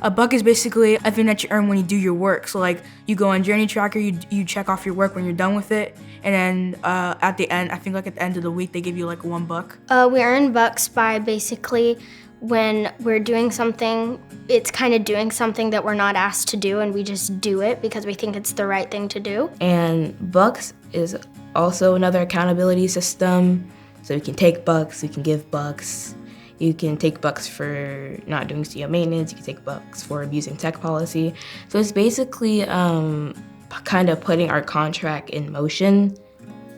A buck is basically a thing that you earn when you do your work. So like you go on Journey Tracker, you check off your work when you're done with it, and then at the end, I think like at the end of the week, they give you like $1. We earn bucks by basically when we're doing something, it's kind of doing something that we're not asked to do, and we just do it because we think it's the right thing to do. And bucks is also another accountability system. So you can take bucks, you can give bucks. You can take bucks for not doing CO maintenance. You can take bucks for abusing tech policy. So it's basically kind of putting our contract in motion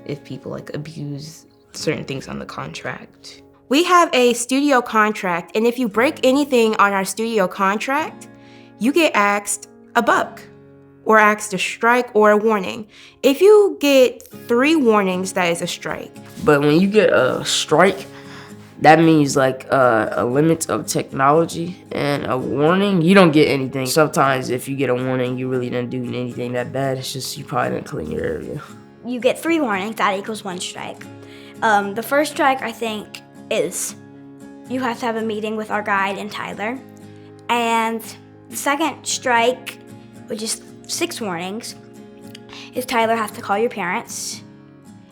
if people like abuse certain things on the contract. We have a studio contract, and if you break anything on our studio contract, you get asked a buck, or asked a strike or a warning. If you get 3 warnings, that is a strike. But when you get a strike, that means like a limit of technology, and a warning, you don't get anything. Sometimes if you get a warning, you really didn't do anything that bad. It's just you probably didn't clean your area. You get 3 warnings, that equals 1 strike. The first strike, I think, is you have to have a meeting with our guide and Tyler. And the second strike, which is 6 warnings, is Tyler has to call your parents.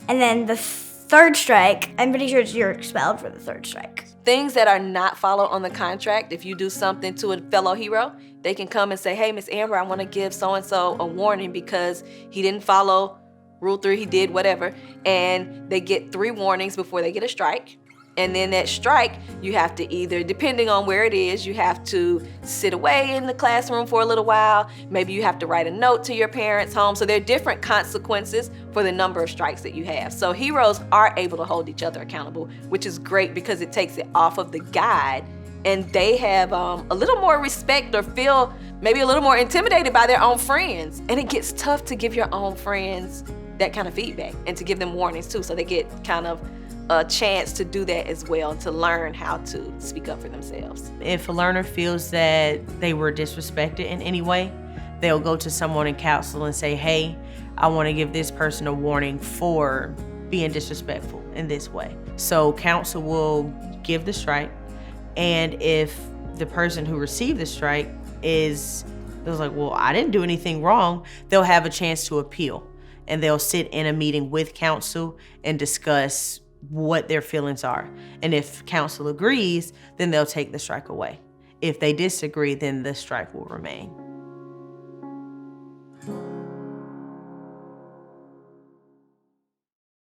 And then the third strike, I'm pretty sure you're expelled for the third strike. Things that are not followed on the contract, if you do something to a fellow hero, they can come and say, hey, Miss Amber, I want to give so-and-so a warning because he didn't follow Rule 3, he did whatever. And they get 3 warnings before they get a strike. And then that strike, you have to either, depending on where it is, you have to sit away in the classroom for a little while. Maybe you have to write a note to your parents' home. So there are different consequences for the number of strikes that you have. So heroes are able to hold each other accountable, which is great because it takes it off of the guide, and they have a little more respect or feel maybe a little more intimidated by their own friends. And it gets tough to give your own friends that kind of feedback and to give them warnings too, so they get kind of a chance to do that as well, to learn how to speak up for themselves. If a learner feels that they were disrespected in any way, they'll go to someone in council and say, hey, I want to give this person a warning for being disrespectful in this way. So council will give the strike, and if the person who received the strike feels like, well, I didn't do anything wrong, they'll have a chance to appeal, and they'll sit in a meeting with council and discuss what their feelings are. And if council agrees, then they'll take the strike away. If they disagree, then the strike will remain.